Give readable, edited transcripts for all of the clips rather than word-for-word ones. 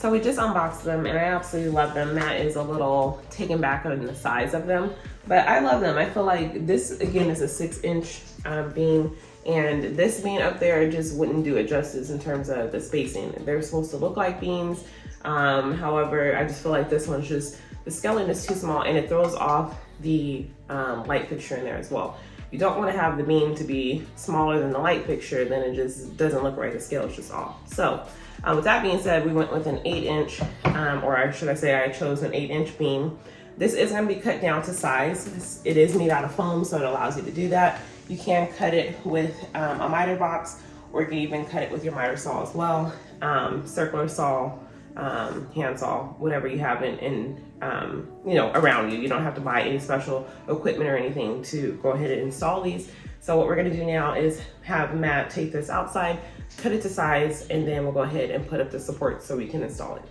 So we just unboxed them and I absolutely love them. Matt is a little taken back on the size of them, but I love them. I feel like this, again, is a 6-inch beam, and this beam up there just wouldn't do it justice in terms of the spacing. They're supposed to look like beams. However, I just feel like this one's just, the skeleton is too small and it throws off the light fixture in there as well. You don't want to have the beam to be smaller than the light fixture, then it just doesn't look right. The scale is just off. So with that being said, we went with an 8-inch, or should I say I chose an 8-inch beam. This is going to be cut down to size. It is made out of foam, so it allows you to do that. You can cut it with a miter box, or you can even cut it with your miter saw as well. Circular saw, hand saw, whatever you have around you. You don't have to buy any special equipment or anything to go ahead and install these. So what we're gonna do now is have Matt take this outside, cut it to size, and then we'll go ahead and put up the support so we can install it.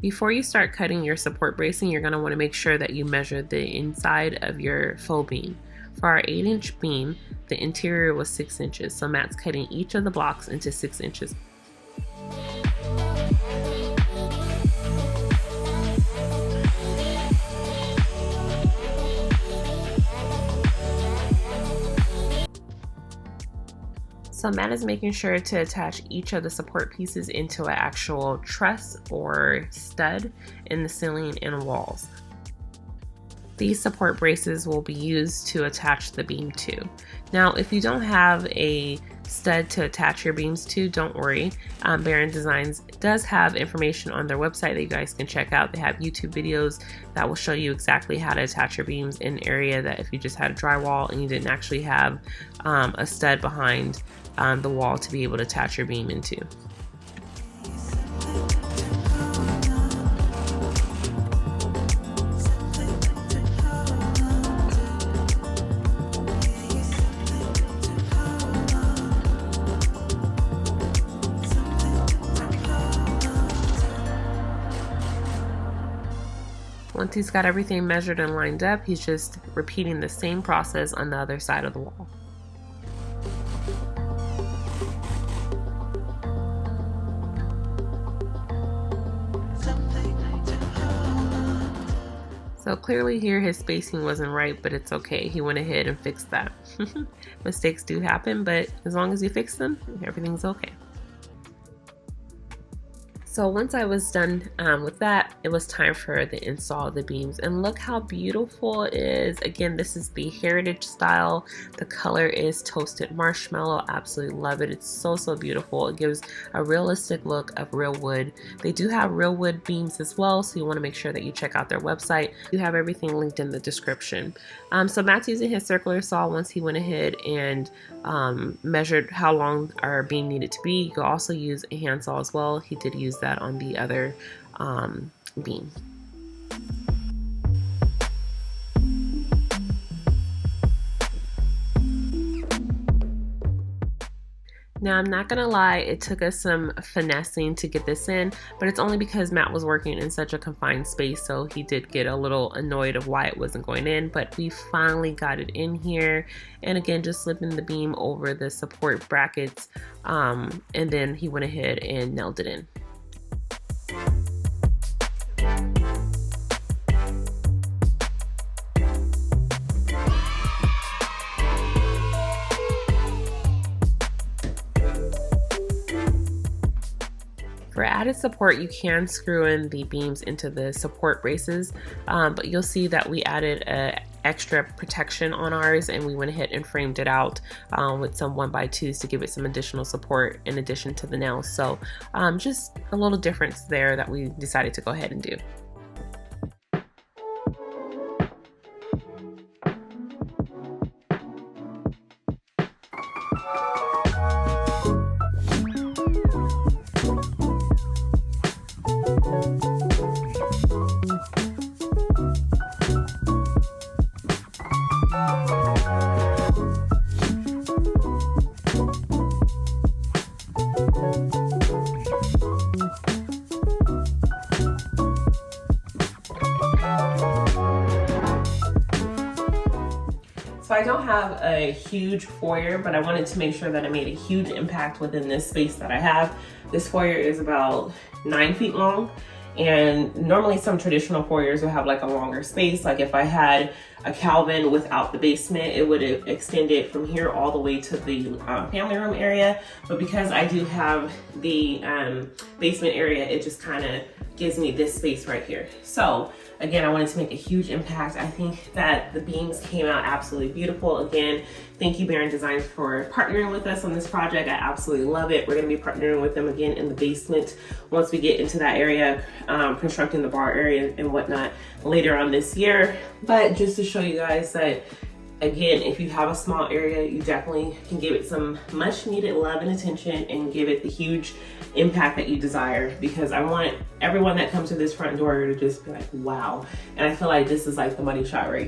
Before you start cutting your support bracing, you're gonna wanna make sure that you measure the inside of your faux beam. For our 8-inch beam, the interior was 6 inches. So Matt's cutting each of the blocks into 6 inches. So Matt is making sure to attach each of the support pieces into an actual truss or stud in the ceiling and walls. These support braces will be used to attach the beam to. Now, if you don't have a stud to attach your beams to, don't worry. Barron Designs does have information on their website that you guys can check out. They have YouTube videos that will show you exactly how to attach your beams in an area that if you just had a drywall and you didn't actually have a stud behind the wall to be able to attach your beam into. Once he's got everything measured and lined up, he's just repeating the same process on the other side of the wall. So clearly here his spacing wasn't right, but it's okay. He went ahead and fixed that. Mistakes do happen, but as long as you fix them, everything's okay. So once I was done with that, it was time for the install of the beams, and look how beautiful it is. Again, this is the Heritage style. The color is toasted marshmallow. Absolutely love it. It's so beautiful. It gives a realistic look of real wood. They do have real wood beams as well, so you want to make sure that you check out their website. You have everything linked in the description. So Matt's using his circular saw. Once he went ahead and measured how long our beam needed to be. You could also use a hand saw as well. He did use that on the other beam. Now, I'm not gonna lie, it took us some finessing to get this in, but it's only because Matt was working in such a confined space, so he did get a little annoyed of why it wasn't going in, but we finally got it in here. And again, just slipping the beam over the support brackets, and then he went ahead and nailed it in. For added support, you can screw in the beams into the support braces, but you'll see that we added extra protection on ours, and we went ahead and framed it out with some 1x2s to give it some additional support in addition to the nails. So just a little difference there that we decided to go ahead and do. So I don't have a huge foyer, but I wanted to make sure that I made a huge impact within this space that I have. This foyer is about 9 feet long. And normally some traditional foyers will have like a longer space. Like if I had a Calvin without the basement, it would have extended from here all the way to the family room area. But because I do have the basement area, it just kind of gives me this space right here. So again, I wanted to make a huge impact. I think that the beams came out absolutely beautiful. Again, thank you Barron Designs for partnering with us on this project. I absolutely love it. We're gonna be partnering with them again in the basement once we get into that area, constructing the bar area and whatnot later on this year. But just to show you guys that, again, if you have a small area, you definitely can give it some much needed love and attention and give it the huge impact that you desire, because I want everyone that comes to this front door to just be like, wow. And I feel like this is like the money shot right here.